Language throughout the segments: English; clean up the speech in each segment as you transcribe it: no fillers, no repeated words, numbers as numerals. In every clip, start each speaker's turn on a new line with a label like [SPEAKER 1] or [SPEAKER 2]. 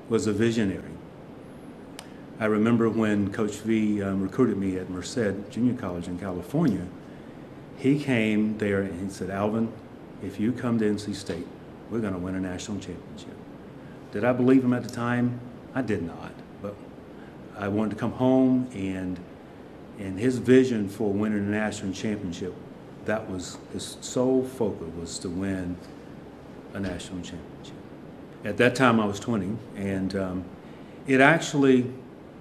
[SPEAKER 1] was a visionary. I remember when Coach V recruited me at Merced Junior College in California, he came there and he said, Alvin, if you come to NC State, we're going to win a national championship. Did I believe him at the time? I did not, but I wanted to come home, and his vision for winning a national championship, that was his sole focus, was to win a national championship. At that time I was 20, and it actually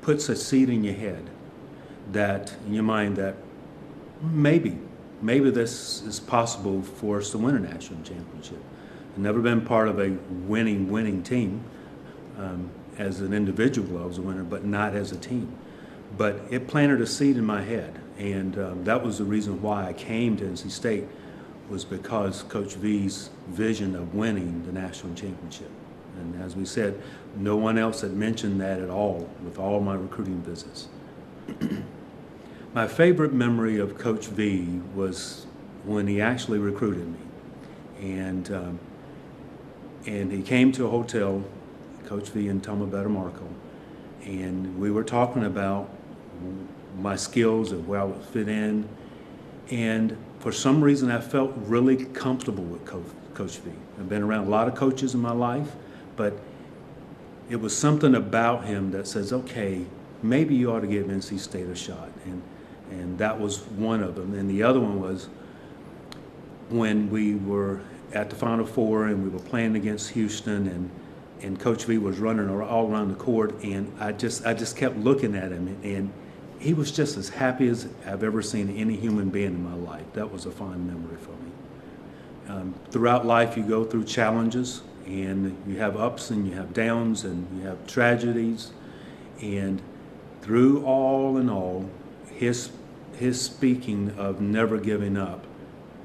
[SPEAKER 1] puts a seed in your head, that in your mind, that maybe this is possible for us to win a national championship. I've never been part of a winning team. As an individual, I was a winner, but not as a team. But it planted a seed in my head, and that was the reason why I came to NC State, was because Coach V's vision of winning the national championship. And as we said, no one else had mentioned that at all with all my recruiting visits. My favorite memory of Coach V was when he actually recruited me. And he came to a hotel, Coach V and Toma Betamarco, and we were talking about my skills and where I would fit in. And for some reason, I felt really comfortable with Coach V. I've been around a lot of coaches in my life, but it was something about him that says, okay, maybe you ought to give NC State a shot. And that was one of them. And the other one was when we were at the Final Four and we were playing against Houston, and Coach V was running all around the court, and I just kept looking at him, and he was just as happy as I've ever seen any human being in my life. That was a fond memory for me. Throughout life, you go through challenges, and you have ups and you have downs and you have tragedies, and through all in all, his speaking of never giving up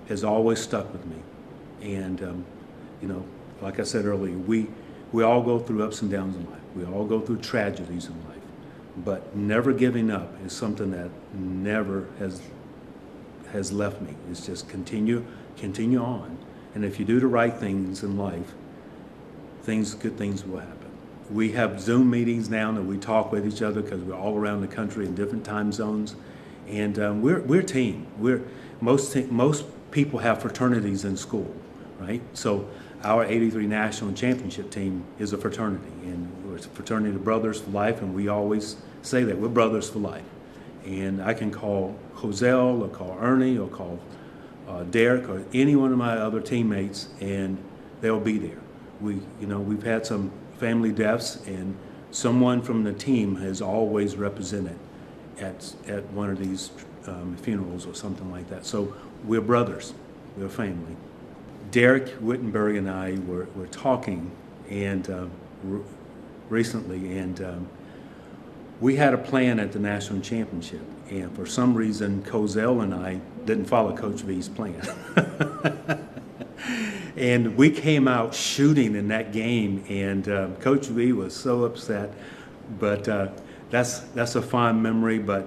[SPEAKER 1] has always stuck with me. And like I said earlier, we all go through ups and downs in life. We all go through tragedies in life. But never giving up is something that never has left me. It's just continue on. And if you do the right things in life, good things will happen. We have Zoom meetings now that we talk with each other because we're all around the country in different time zones. And we're a team. Most people have fraternities in school, right? So our 83 National Championship team is a fraternity, and we're a fraternity of brothers for life, and we always say that we're brothers for life. And I can call Joselle or call Ernie or call Derek or any one of my other teammates, and they'll be there. We've had some family deaths, and someone from the team has always represented at one of these funerals or something like that. So we're brothers, we're family. Derek Wittenberg and I were talking recently, and we had a plan at the national championship, and for some reason, Cozell and I didn't follow Coach V's plan. And we came out shooting in that game, and Coach V was so upset. But that's a fond memory. But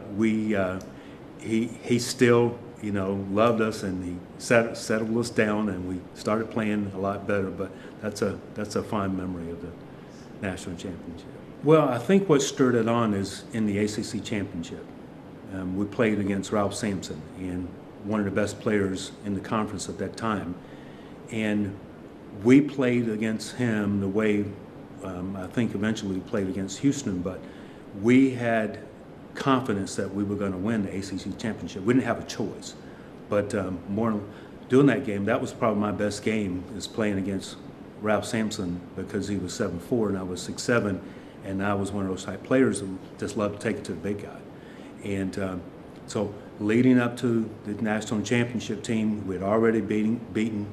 [SPEAKER 1] he still loved us, and he settled us down, and we started playing a lot better. But that's a fond memory of the national championship. Well, I think what stirred it on is in the ACC championship. We played against Ralph Sampson, and one of the best players in the conference at that time. And we played against him the way I think eventually we played against Houston, but we had confidence that we were going to win the ACC championship. We didn't have a choice. But more doing that game, that was probably my best game, is playing against Ralph Sampson, because he was 7'4" and I was 6'7", and I was one of those type players who just loved to take it to the big guy. And so leading up to the national championship team, we had already beaten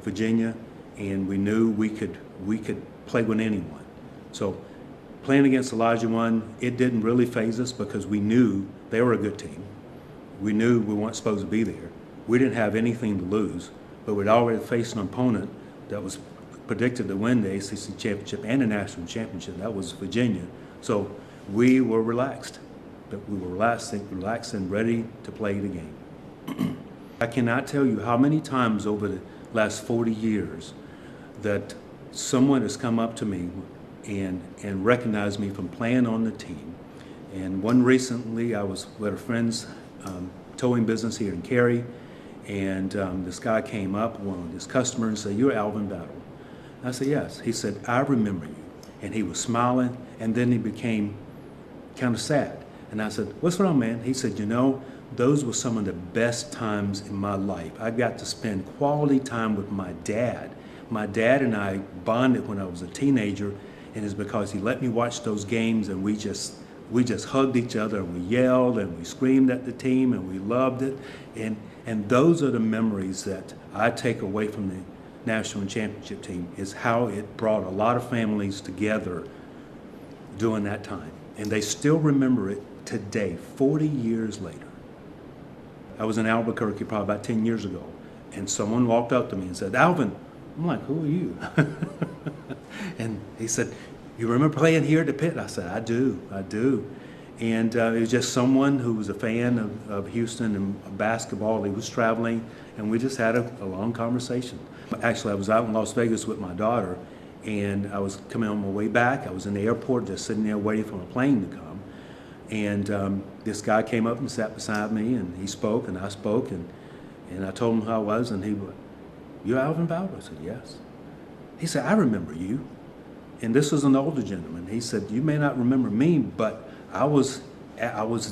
[SPEAKER 1] Virginia, and we knew we could play with anyone. So playing against Elijah One, it didn't really faze us because we knew they were a good team. We knew we weren't supposed to be there. We didn't have anything to lose, but we'd already faced an opponent that was predicted to win the ACC championship and the national championship. That was Virginia. So we were relaxed. We were relaxed and ready to play the game. I cannot tell you how many times over the last 40 years that someone has come up to me and recognized me from playing on the team. And one recently, I was with a friend's towing business here in Cary, and this guy came up, one of his customers, and said, "You're Alvin Battle." I said, "Yes." He said, "I remember you." And he was smiling, and then he became kind of sad. And I said, "What's wrong, man?" He said, "You know, those were some of the best times in my life. I got to spend quality time with my dad. My dad and I bonded when I was a teenager, and it's because he let me watch those games, and we just hugged each other, and we yelled, and we screamed at the team, and we loved it." And those are the memories that I take away from the national championship team, is how it brought a lot of families together during that time. And they still remember it today, 40 years later. I was in Albuquerque probably about 10 years ago, and someone walked up to me and said, "Alvin." I'm like, "Who are you?" And he said, "You remember playing here at the pit?" I said, I do. And it was just someone who was a fan of Houston and basketball. He was traveling, and we just had a long conversation. Actually, I was out in Las Vegas with my daughter, and I was coming on my way back. I was in the airport just sitting there waiting for a plane to come. And this guy came up and sat beside me, and he spoke, and I spoke, and I told him who I was, and he went, "You're Alvin Bauer?" I said, "Yes." He said, "I remember you." And this was an older gentleman. He said, "You may not remember me, but I was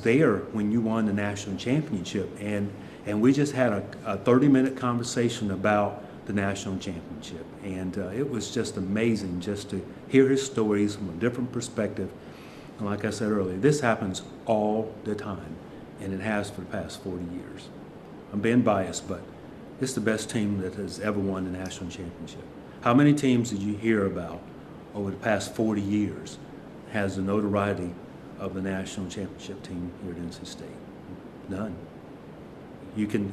[SPEAKER 1] there when you won the national championship." And we just had a 30-minute conversation about the national championship. And it was just amazing just to hear his stories from a different perspective. And like I said earlier, this happens all the time, and it has for the past 40 years. I'm being biased, but it's the best team that has ever won the national championship. How many teams did you hear about over the past 40 years has the notoriety of the national championship team here at NC State? None. You can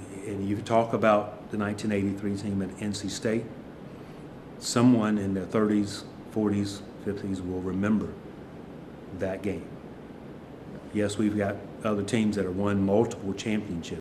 [SPEAKER 1] talk about the 1983 team at NC State. Someone in their 30s, 40s, 50s will remember that game. Yes, we've got other teams that have won multiple championships.